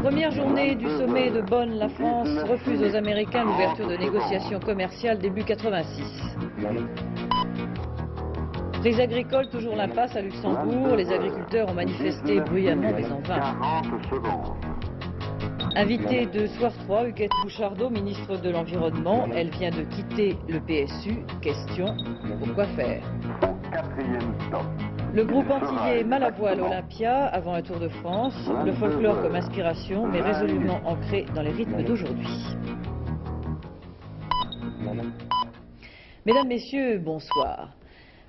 Première journée du sommet de Bonn, la France refuse aux Américains l'ouverture de négociations commerciales début 86. Crise agricole, toujours l'impasse à Luxembourg. Les agriculteurs ont manifesté bruyamment mais en vain. Invitée de Soir 3, Huguette Bouchardot, ministre de l'Environnement. Elle vient de quitter le PSU. Question, pourquoi faire? Le groupe antillais Malavoile Olympia, avant un Tour de France. Le folklore comme inspiration, mais résolument ancré dans les rythmes d'aujourd'hui. Mesdames, Messieurs, bonsoir.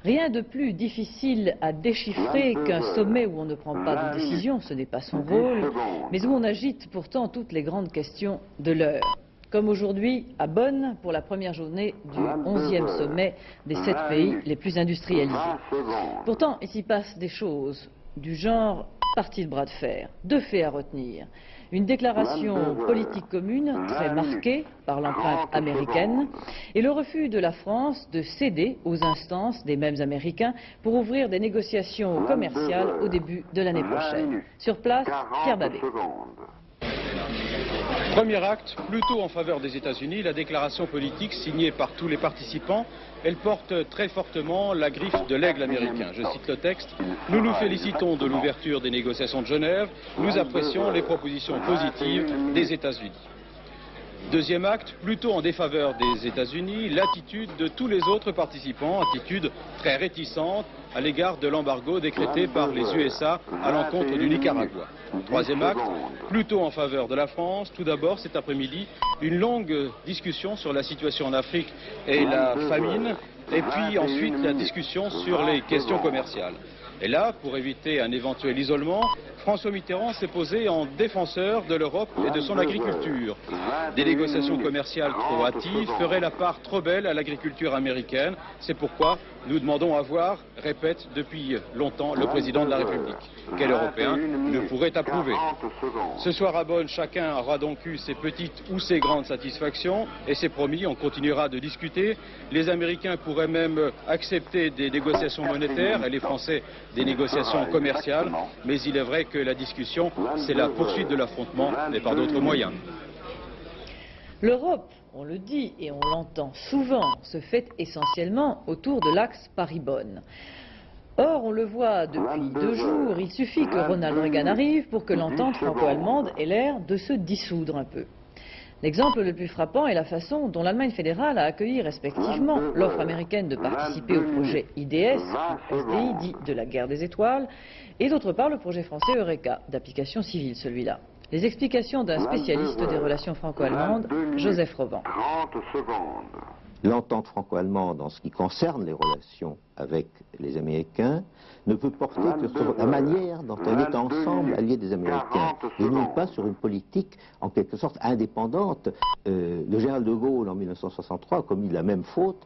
Rien de plus difficile à déchiffrer qu'un sommet où on ne prend pas de décision, ce n'est pas son rôle, mais où on agite pourtant toutes les grandes questions de l'heure. Comme aujourd'hui à Bonn pour la première journée du 11e sommet des 7 pays les plus industrialisés. Pourtant, il s'y passe des choses du genre partie de bras de fer, deux faits à retenir. Une déclaration politique commune très marquée par l'empreinte américaine et le refus de la France de céder aux instances des mêmes Américains pour ouvrir des négociations commerciales au début de l'année prochaine. Sur place, Pierre Babet. Premier acte, plutôt en faveur des États-Unis, la déclaration politique signée par tous les participants. Elle porte très fortement la griffe de l'aigle américain. Je cite le texte. « Nous nous félicitons de l'ouverture des négociations de Genève. Nous apprécions les propositions positives des États-Unis. » Deuxième acte, plutôt en défaveur des États-Unis, l'attitude de tous les autres participants, attitude très réticente à l'égard de l'embargo décrété par les USA à l'encontre du Nicaragua. Troisième acte, plutôt en faveur de la France. Tout d'abord, cet après-midi, une longue discussion sur la situation en Afrique et la famine, et puis ensuite la discussion sur les questions commerciales. Et là, pour éviter un éventuel isolement, François Mitterrand s'est posé en défenseur de l'Europe et de son agriculture. Des négociations commerciales trop hâtives feraient la part trop belle à l'agriculture américaine. C'est pourquoi nous demandons à voir, répète depuis longtemps le président de la République. Quel Européen ne pourrait approuver? Ce soir à Bonn, chacun aura donc eu ses petites ou ses grandes satisfactions. Et c'est promis, on continuera de discuter. Les Américains pourraient même accepter des négociations monétaires et les Français des négociations commerciales. Mais il est vrai que la discussion, c'est la poursuite de l'affrontement, mais par d'autres moyens. L'Europe, on le dit et on l'entend souvent, se fait essentiellement autour de l'axe Paris-Bonn. Or, on le voit depuis 2 jours, il suffit que Ronald Reagan arrive pour que l'entente franco-allemande ait l'air de se dissoudre un peu. L'exemple le plus frappant est la façon dont l'Allemagne fédérale a accueilli respectivement l'offre américaine de participer au projet IDS, SDI, dit de la guerre des étoiles, et d'autre part le projet français Eureka, d'application civile celui-là. Les explications d'un spécialiste des relations franco-allemandes, Joseph Roban. L'entente franco-allemande en ce qui concerne les relations avec les Américains ne peut porter que sur la manière dont elle est ensemble alliée des Américains et non pas sur une politique en quelque sorte indépendante. Le général de Gaulle en 1963 a commis la même faute.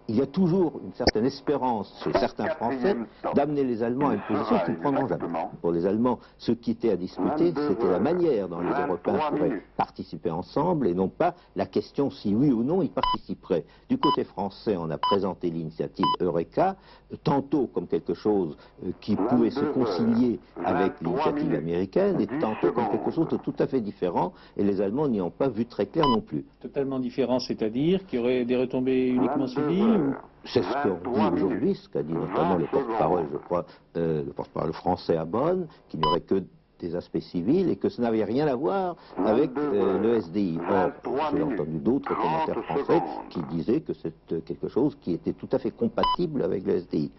Il y a toujours une certaine espérance chez certains Français d'amener les Allemands à une position qu'ils ne prendront jamais. Pour les Allemands, ce qui était à discuter, c'était la manière dont les Européens pourraient participer ensemble et non pas la question si oui ou non ils participeraient. Du côté français, on a présenté l'initiative Eureka, tantôt comme quelque chose qui pouvait se concilier avec l'initiative américaine et tantôt comme quelque chose de tout à fait différent, et les Allemands n'y ont pas vu très clair non plus. Totalement différent, c'est-à-dire qu'il y aurait des retombées uniquement civiles? C'est ce qu'on dit aujourd'hui, ce qu'a dit notamment le porte-parole, je crois, le porte-parole français à Bonn, qu'il n'y aurait que des aspects civils et que ça n'avait rien à voir avec le SDI. Or, j'ai entendu d'autres commentaires français qui disaient que c'est quelque chose qui était tout à fait compatible avec le SDI.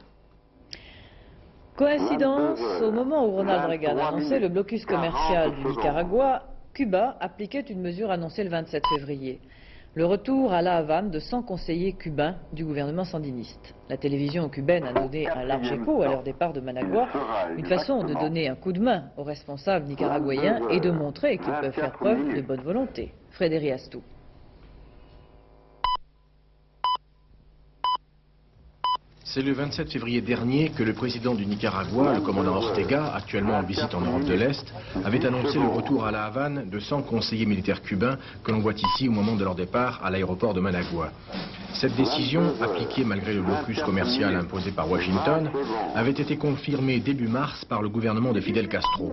Coïncidence, au moment où Ronald Reagan annonçait le blocus commercial du Nicaragua, Cuba appliquait une mesure annoncée le 27 février. Le retour à La Havane de 100 conseillers cubains du gouvernement sandiniste. La télévision cubaine a donné un large écho à leur départ de Managua, une façon de donner un coup de main aux responsables nicaraguayens et de montrer qu'ils peuvent faire preuve de bonne volonté. Frédéric Astou. C'est le 27 février dernier que le président du Nicaragua, le commandant Ortega, actuellement en visite en Europe de l'Est, avait annoncé le retour à La Havane de 100 conseillers militaires cubains que l'on voit ici au moment de leur départ à l'aéroport de Managua. Cette décision, appliquée malgré le blocus commercial imposé par Washington, avait été confirmée début mars par le gouvernement de Fidel Castro.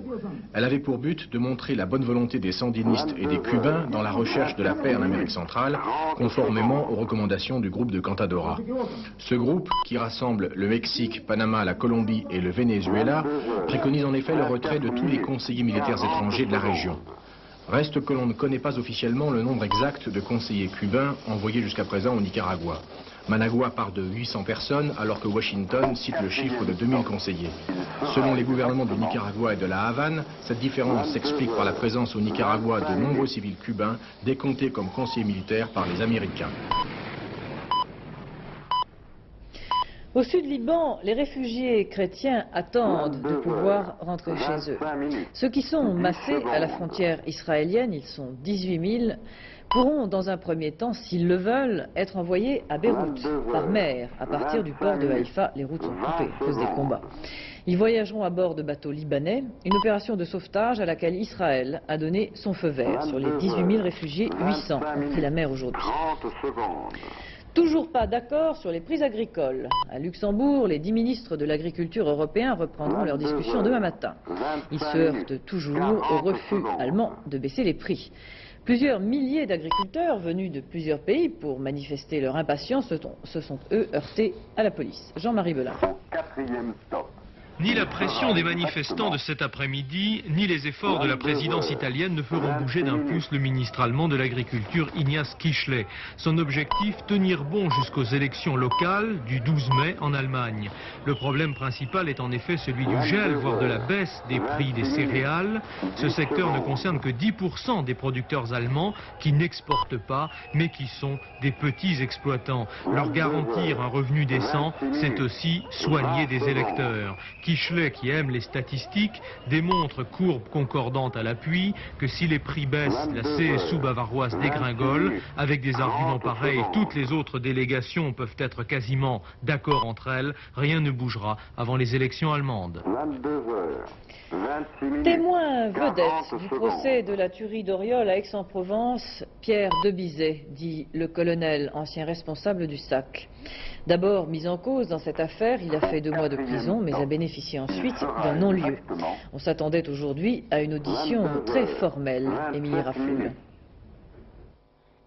Elle avait pour but de montrer la bonne volonté des sandinistes et des Cubains dans la recherche de la paix en Amérique centrale, conformément aux recommandations du groupe de Cantadora. Ce groupe, qui rassemble le Mexique, Panama, la Colombie et le Venezuela, préconise en effet le retrait de tous les conseillers militaires étrangers de la région. Reste que l'on ne connaît pas officiellement le nombre exact de conseillers cubains envoyés jusqu'à présent au Nicaragua. Managua part de 800 personnes alors que Washington cite le chiffre de 2000 conseillers. Selon les gouvernements du Nicaragua et de la Havane, cette différence s'explique par la présence au Nicaragua de nombreux civils cubains décomptés comme conseillers militaires par les Américains. Au sud Liban, les réfugiés chrétiens attendent de pouvoir rentrer chez eux. Ceux qui sont massés à la frontière israélienne, ils sont 18 000, pourront dans un premier temps, s'ils le veulent, être envoyés à Beyrouth, par mer, à partir du port de Haïfa. Les routes sont coupées à cause des combats. Ils voyageront à bord de bateaux libanais, une opération de sauvetage à laquelle Israël a donné son feu vert. Sur les 18 000 réfugiés, 800 ont pris la mer aujourd'hui. Toujours pas d'accord sur les prix agricoles. À Luxembourg, les 10 ministres de l'agriculture européens reprendront leur discussion demain matin. Ils se heurtent toujours au refus allemand de baisser les prix. Plusieurs milliers d'agriculteurs venus de plusieurs pays pour manifester leur impatience se sont eux heurtés à la police. Jean-Marie Belin. Ni la pression des manifestants de cet après-midi, ni les efforts de la présidence italienne ne feront bouger d'un pouce le ministre allemand de l'Agriculture, Ignaz Kischle. Son objectif, tenir bon jusqu'aux élections locales du 12 mai en Allemagne. Le problème principal est en effet celui du gel, voire de la baisse des prix des céréales. Ce secteur ne concerne que 10% des producteurs allemands qui n'exportent pas, mais qui sont des petits exploitants. Leur garantir un revenu décent, c'est aussi soigner des électeurs. Kischle, qui aime les statistiques, démontre, courbe concordante à l'appui, que si les prix baissent, la CSU bavaroise dégringole. Avec des arguments pareils, toutes les autres délégations peuvent être quasiment d'accord entre elles. Rien ne bougera avant les élections allemandes. Témoin vedette du procès de la tuerie d'Oriol à Aix-en-Provence, Pierre Debizet, dit le colonel, ancien responsable du SAC. D'abord mis en cause dans cette affaire, il a fait 2 mois de prison, mais a bénéficié ensuite d'un non-lieu. On s'attendait aujourd'hui à une audition très formelle. Émilie Rafoul.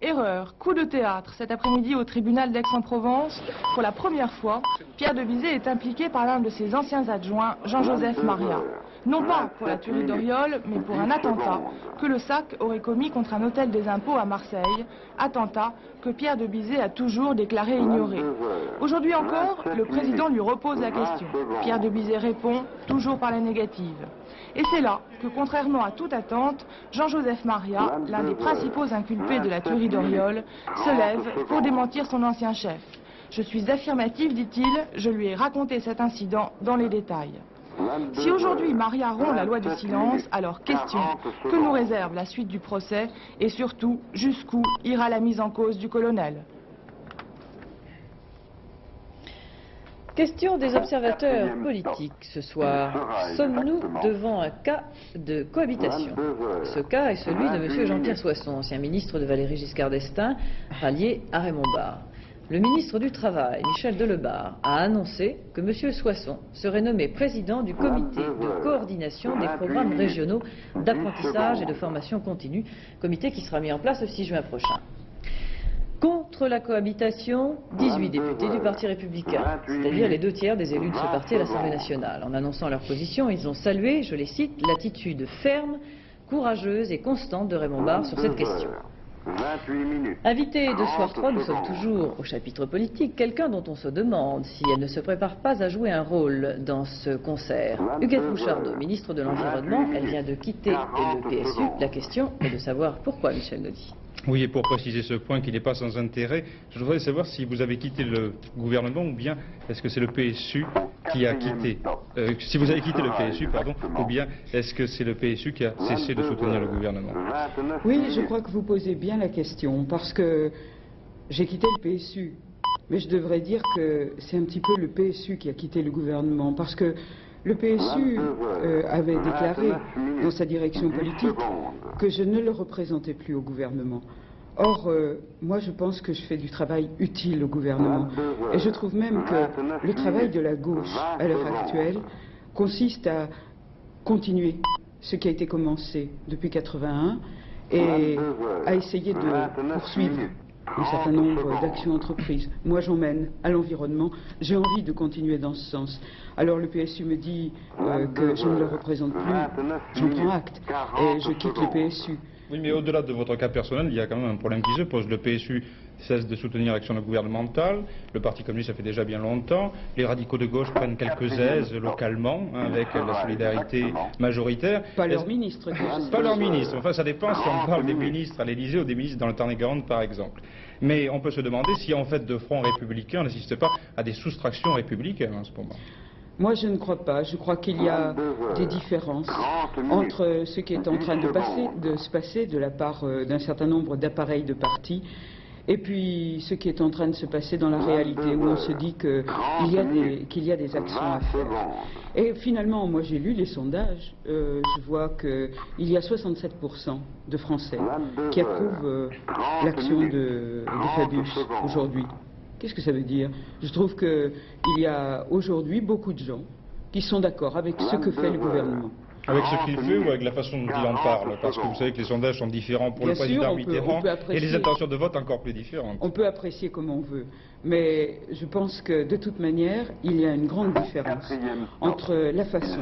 Erreur, coup de théâtre, cet après-midi au tribunal d'Aix-en-Provence. Pour la première fois, Pierre Debizet est impliqué par l'un de ses anciens adjoints, Jean-Joseph Maria. Non pas pour la tuerie d'Oriol, mais pour un attentat que le SAC aurait commis contre un hôtel des impôts à Marseille. Attentat que Pierre Debizet a toujours déclaré ignorer. Aujourd'hui encore, le président lui repose la question. Pierre Debizet répond, toujours par la négative. Et c'est là que, contrairement à toute attente, Jean-Joseph Maria, l'un des principaux inculpés de la tuerie d'Oriol, se lève pour démentir son ancien chef. Je suis affirmatif, dit-il, je lui ai raconté cet incident dans les détails. Si aujourd'hui Maria rompt la loi du silence, alors question, que nous réserve la suite du procès et surtout, jusqu'où ira la mise en cause du colonel? Question des observateurs politiques ce soir. Sommes-nous devant un cas de cohabitation? Ce cas est celui de M. Jean-Pierre Soisson, ancien ministre de Valéry Giscard d'Estaing, rallié à Raymond Barre. Le ministre du Travail, Michel Delebarre, a annoncé que M. Soisson serait nommé président du comité de coordination des programmes régionaux d'apprentissage et de formation continue, comité qui sera mis en place le 6 juin prochain. Contre la cohabitation, 18 députés du Parti républicain, c'est-à-dire les 2/3 des élus de ce parti à l'Assemblée nationale. En annonçant leur position, ils ont salué, je les cite, l'attitude ferme, courageuse et constante de Raymond Barre sur cette question. Invité de Soir 3, nous sommes toujours au chapitre politique, quelqu'un dont on se demande si elle ne se prépare pas à jouer un rôle dans ce concert. Huguette Bouchardot, ministre de l'Environnement, elle vient de quitter le PSU. La question est de savoir pourquoi, Michel Naudy. Oui, et pour préciser ce point qui n'est pas sans intérêt, je voudrais savoir si vous avez quitté le gouvernement ou bien est-ce que c'est le PSU qui a quitté, si vous avez quitté le PSU, pardon, ou bien est-ce que c'est le PSU qui a cessé de soutenir le gouvernement? Oui, je crois que vous posez bien la question, parce que j'ai quitté le PSU, mais je devrais dire que c'est un petit peu le PSU qui a quitté le gouvernement, parce que le PSU avait déclaré dans sa direction politique que je ne le représentais plus au gouvernement. Or, moi je pense que je fais du travail utile au gouvernement. Et je trouve même que le travail de la gauche à l'heure actuelle consiste à continuer ce qui a été commencé depuis 1981 et à essayer de poursuivre un certain nombre d'actions entreprises. Moi j'emmène à l'environnement, j'ai envie de continuer dans ce sens. Alors le PSU me dit que je ne le représente plus, j'en prends acte et je quitte le PSU. Oui, mais au-delà de votre cas personnel, il y a quand même un problème qui se pose. Le PSU cesse de soutenir l'action gouvernementale, le Parti communiste ça fait déjà bien longtemps, les radicaux de gauche prennent quelques aises localement avec la solidarité majoritaire. Pas leur ministre. Pas leur ministre, enfin ça dépend si on parle des ministres à l'Élysée ou des ministres dans le Tarn-et-Garonne par exemple. Mais on peut se demander si en fait de front républicain on n'assiste pas à des soustractions républicaines en ce moment. Moi, je ne crois pas. Je crois qu'il y a des différences entre ce qui est en train de se passer de la part d'un certain nombre d'appareils de partis et puis ce qui est en train de se passer dans la réalité, où on se dit qu'il y a des actions à faire. Et finalement, moi j'ai lu les sondages, je vois qu'il y a 67% de Français qui approuvent l'action de Fabius aujourd'hui. Qu'est-ce que ça veut dire? Je trouve qu'il y a aujourd'hui beaucoup de gens qui sont d'accord avec ce que fait le gouvernement. Avec ce qu'il fait ou avec la façon dont il en parle? Parce que vous savez que les sondages sont différents pour le président Mitterrand et les intentions de vote encore plus différentes. On peut apprécier comme on veut, mais je pense que de toute manière, il y a une grande différence entre la façon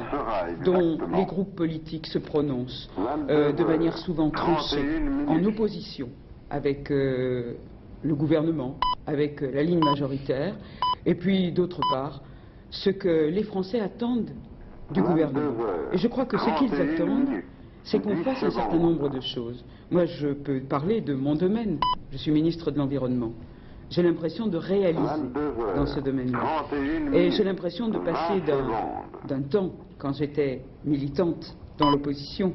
dont les groupes politiques se prononcent de manière souvent tranchée, en opposition avec le gouvernement, avec la ligne majoritaire, et puis d'autre part, ce que les Français attendent du gouvernement. Et je crois que ce qu'ils attendent, c'est qu'on fasse un certain nombre de choses. Moi, je peux parler de mon domaine. Je suis ministre de l'Environnement. J'ai l'impression de réaliser dans ce domaine-là. Et j'ai l'impression de passer d'un temps, quand j'étais militante dans l'opposition,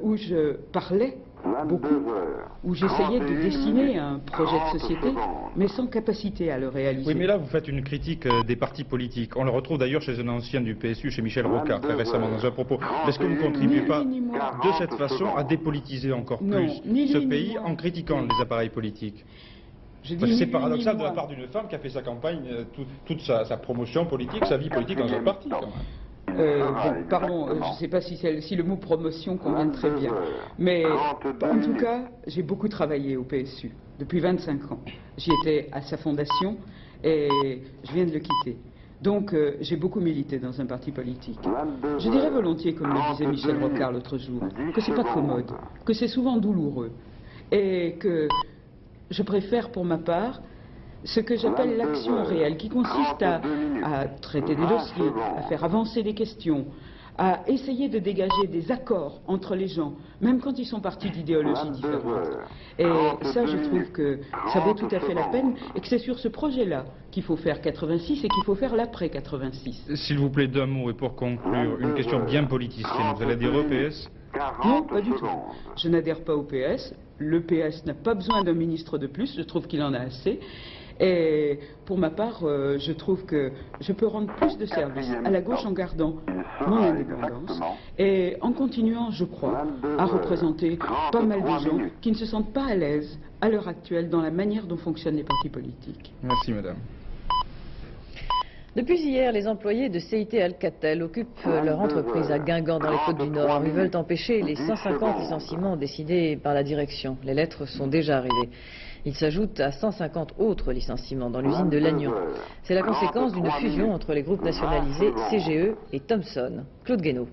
où je parlais beaucoup, où j'essayais de dessiner un projet de société, mais sans capacité à le réaliser. Oui, mais là, vous faites une critique des partis politiques. On le retrouve d'ailleurs chez un ancien du PSU, chez Michel Rocard, très récemment, dans un propos. Est-ce que vous ne contribuez pas de cette façon à dépolitiser encore plus ce pays en critiquant les appareils politiques? C'est paradoxal de la part d'une femme qui a fait sa campagne, toute sa promotion politique, sa vie politique dans un parti, quand même. Pardon, je ne sais pas si le mot promotion convient très bien, mais en tout cas, j'ai beaucoup travaillé au PSU depuis 25 ans. J'y étais à sa fondation et je viens de le quitter. Donc j'ai beaucoup milité dans un parti politique. Je dirais volontiers, comme le disait Michel Rocard l'autre jour, que c'est pas commode, que c'est souvent douloureux et que je préfère pour ma part ce que j'appelle l'action réelle, qui consiste à traiter des dossiers, à faire avancer des questions, à essayer de dégager des accords entre les gens, même quand ils sont partis d'idéologies différentes. Et ça, je trouve que ça vaut tout à fait la peine, et que c'est sur ce projet-là qu'il faut faire 86 et qu'il faut faire l'après 86. S'il vous plaît, d'un mot, et pour conclure, une question bien politicienne. Vous allez dire au PS? Non, pas du tout. Je n'adhère pas au PS. Le PS n'a pas besoin d'un ministre de plus, je trouve qu'il en a assez. Et pour ma part, je trouve que je peux rendre plus de service à la gauche en gardant mon indépendance et en continuant, je crois, à représenter pas mal de gens qui ne se sentent pas à l'aise à l'heure actuelle dans la manière dont fonctionnent les partis politiques. Merci, madame. Depuis hier, les employés de CIT Alcatel occupent leur entreprise à Guingamp dans les Côtes-du-Nord. Ils veulent empêcher les 150 licenciements décidés par la direction. Les lettres sont déjà arrivées. Il s'ajoute à 150 autres licenciements dans l'usine de Lannion. C'est la conséquence d'une fusion entre les groupes nationalisés CGE et Thomson. Claude Guénaud.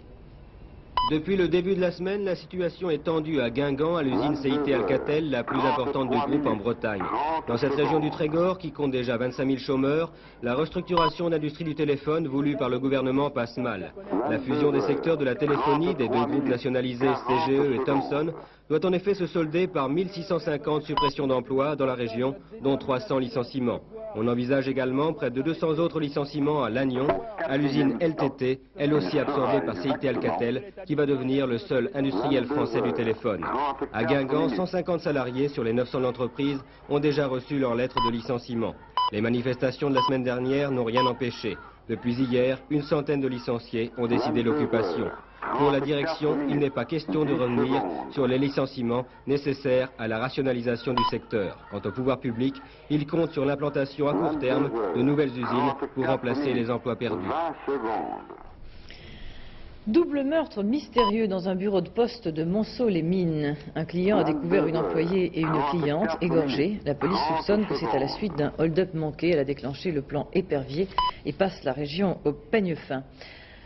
Depuis le début de la semaine, la situation est tendue à Guingamp, à l'usine CIT Alcatel, la plus importante du groupe en Bretagne. Dans cette région du Trégor, qui compte déjà 25 000 chômeurs, la restructuration d'industrie du téléphone voulue par le gouvernement passe mal. La fusion des secteurs de la téléphonie des deux groupes nationalisés CGE et Thomson doit en effet se solder par 1650 suppressions d'emplois dans la région, dont 300 licenciements. On envisage également près de 200 autres licenciements à Lannion, à l'usine LTT, elle aussi absorbée par CIT Alcatel, qui va devenir le seul industriel français du téléphone. À Guingamp, 150 salariés sur les 900 de l'entreprise ont déjà reçu leur lettre de licenciement. Les manifestations de la semaine dernière n'ont rien empêché. Depuis hier, une centaine de licenciés ont décidé l'occupation. Pour la direction, il n'est pas question de revenir sur les licenciements nécessaires à la rationalisation du secteur. Quant au pouvoir public, il compte sur l'implantation à court terme de nouvelles usines pour remplacer les emplois perdus. Double meurtre mystérieux dans un bureau de poste de Monceau-les-Mines. Un client a découvert une employée et une cliente égorgées. La police soupçonne que c'est à la suite d'un hold-up manqué. Elle a déclenché le plan épervier et passe la région au peigne fin.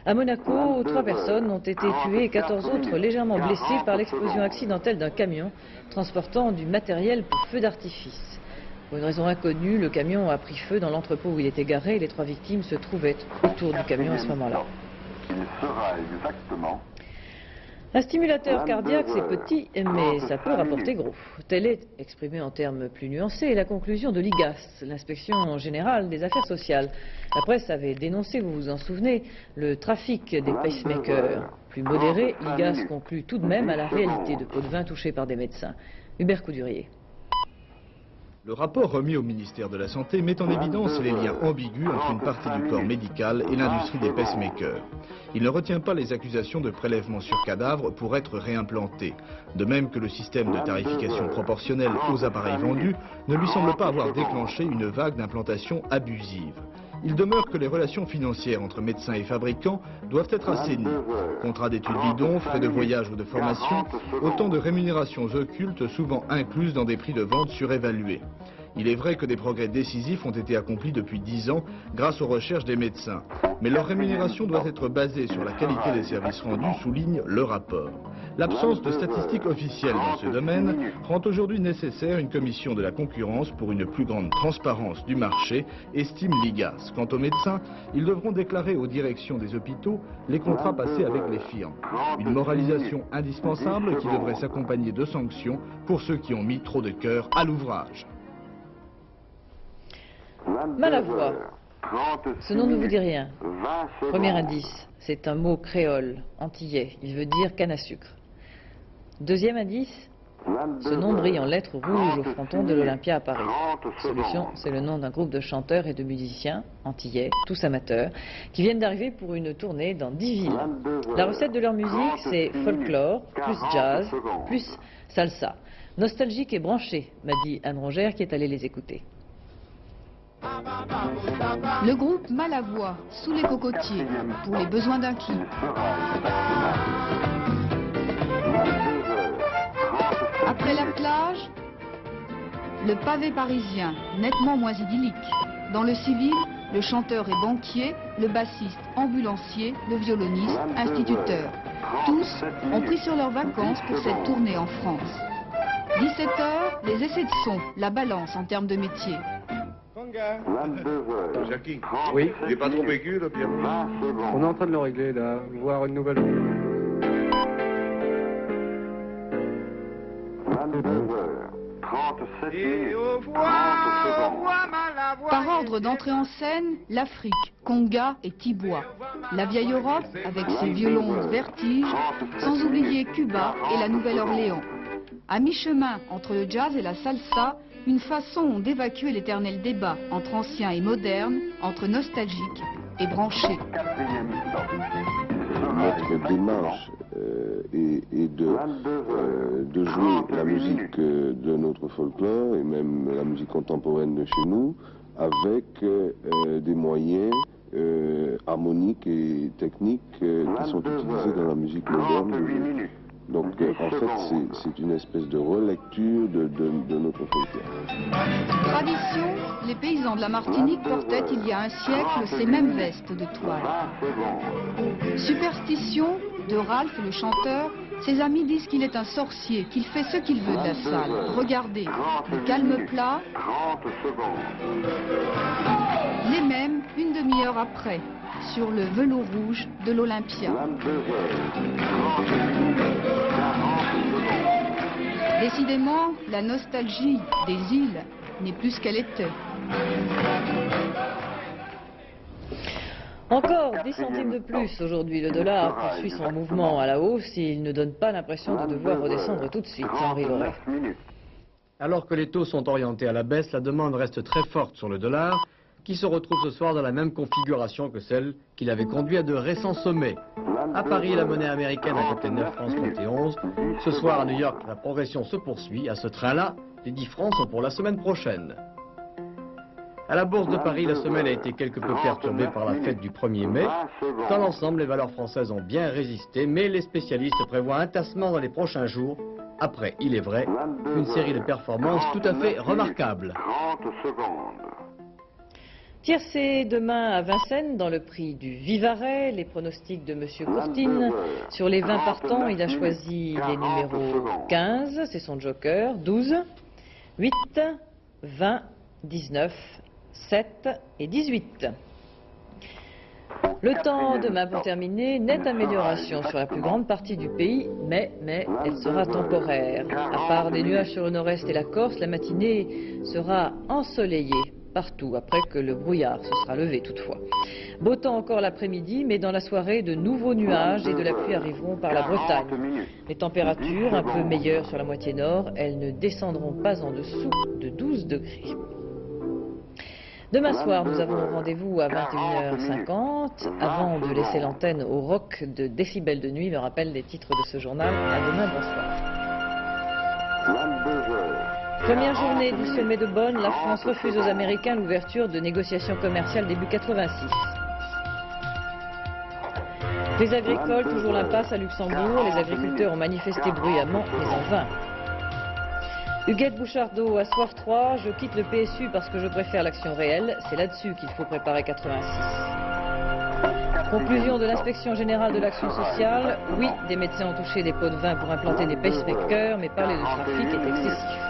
À Monaco, 3 personnes ont été tuées et 14 autres légèrement blessées par l'explosion accidentelle d'un camion transportant du matériel pour feu d'artifice. Pour une raison inconnue, le camion a pris feu dans l'entrepôt où il était garé et les 3 victimes se trouvaient autour du camion à ce moment-là. Un stimulateur cardiaque, c'est petit, mais ça peut rapporter gros. Telle est, exprimée en termes plus nuancés, la conclusion de l'IGAS, l'inspection générale des affaires sociales. La presse avait dénoncé, vous vous en souvenez, le trafic des pacemakers. Plus modéré, l'IGAS conclut tout de même à la réalité de pots de vin touchés par des médecins. Hubert Coudurier. Le rapport remis au ministère de la Santé met en évidence les liens ambigus entre une partie du corps médical et l'industrie des pacemakers. Il ne retient pas les accusations de prélèvement sur cadavre pour être réimplanté. De même que le système de tarification proportionnelle aux appareils vendus ne lui semble pas avoir déclenché une vague d'implantation abusive. Il demeure que les relations financières entre médecins et fabricants doivent être assainies. Contrats d'études bidons, frais de voyage ou de formation, autant de rémunérations occultes souvent incluses dans des prix de vente surévalués. Il est vrai que des progrès décisifs ont été accomplis depuis 10 ans grâce aux recherches des médecins. Mais leur rémunération doit être basée sur la qualité des services rendus, souligne le rapport. L'absence de statistiques officielles dans ce domaine rend aujourd'hui nécessaire une commission de la concurrence pour une plus grande transparence du marché, estime l'IGAS. Quant aux médecins, ils devront déclarer aux directions des hôpitaux les contrats passés avec les firmes. Une moralisation indispensable qui devrait s'accompagner de sanctions pour ceux qui ont mis trop de cœur à l'ouvrage. Malavoie. Ce nom ne vous dit rien. Premier indice, c'est un mot créole, antillais. Il veut dire canne à sucre. Deuxième indice, ce nom brille en lettres rouges au fronton de l'Olympia à Paris. Solution, c'est le nom d'un groupe de chanteurs et de musiciens, antillais, tous amateurs, qui viennent d'arriver pour une tournée dans 10 villes. La recette de leur musique, c'est folklore, plus jazz, plus salsa. Nostalgique et branché, m'a dit Anne Rongère qui est allée les écouter. Le groupe Malavoie, sous les cocotiers, pour les besoins d'un clip. Après la plage, le pavé parisien, nettement moins idyllique. Dans le civil, le chanteur est banquier, le bassiste ambulancier, le violoniste instituteur. Tous ont pris sur leurs vacances pour cette tournée en France. 17h, les essais de son, la balance en termes de métier. Jackie, oui. Il n'est pas trop vécu le piano. On est en train de le régler là, voir une nouvelle. Par ordre d'entrée en scène, l'Afrique, Conga et Tiboua. La vieille Europe avec ses violons vertiges, sans oublier Cuba et la Nouvelle-Orléans. À mi-chemin entre le jazz et la salsa, une façon d'évacuer l'éternel débat entre anciens et modernes, entre nostalgiques et branchés. Notre démarche est de jouer la musique de notre folklore et même la musique contemporaine de chez nous avec des moyens harmoniques et techniques qui sont utilisés dans la musique moderne. Donc en fait c'est une espèce de relecture de notre folklore. Tradition, les paysans de la Martinique portaient il y a un siècle ces mêmes vestes de toile. Superstition, de Ralph le chanteur, ses amis disent qu'il est un sorcier, qu'il fait ce qu'il veut de la salle. Regardez, le calme plat, les mêmes une demi-heure après, sur le velours rouge de l'Olympia. Décidément, la nostalgie des îles n'est plus ce qu'elle était. Encore 10 centimes de plus aujourd'hui. Le dollar poursuit son mouvement à la hausse et il ne donne pas l'impression de devoir redescendre tout de suite. Henri Loret. Alors que les taux sont orientés à la baisse, la demande reste très forte sur le dollar. qui se retrouve ce soir dans la même configuration que celle qui l'avait conduit à de récents sommets. À Paris, la monnaie américaine a coté 9 francs 71. Ce soir, à New York, la progression se poursuit. À ce train-là, les 10 francs sont pour la semaine prochaine. À la Bourse de Paris, la semaine a été quelque peu perturbée par la fête du 1er mai. Dans l'ensemble, les valeurs françaises ont bien résisté, mais les spécialistes prévoient un tassement dans les prochains jours. Après, il est vrai, une série de performances tout à fait remarquables. Tiercé demain à Vincennes dans le prix du Vivarais, les pronostics de M. Courtine. Sur les 20 partants, il a choisi les numéros 15, c'est son joker, 12, 8, 20, 19, 7 et 18. Le temps demain pour terminer, nette amélioration sur la plus grande partie du pays, mais elle sera temporaire. À part des nuages sur le nord-est et la Corse, la matinée sera ensoleillée partout, après que le brouillard se sera levé toutefois. Beau temps encore l'après-midi, mais dans la soirée, de nouveaux nuages et de la pluie arriveront par la Bretagne. Les températures, un peu meilleures sur la moitié nord, elles ne descendront pas en dessous de 12 degrés. Demain soir, nous avons rendez-vous à 21h50. Avant de laisser l'antenne au rock de Décibel de nuit, me rappelle les titres de ce journal. À demain, bonsoir. Première journée du sommet de Bonn, la France refuse aux Américains l'ouverture de négociations commerciales début 86. Les agricoles, toujours l'impasse à Luxembourg. Les agriculteurs ont manifesté bruyamment, mais en vain. Huguette Bouchardot, à Soir 3, je quitte le PSU parce que je préfère l'action réelle. C'est là-dessus qu'il faut préparer 86. Conclusion de l'inspection générale de l'action sociale. Oui, des médecins ont touché des pots de vin pour implanter des pacemakers, mais parler de trafic est excessif.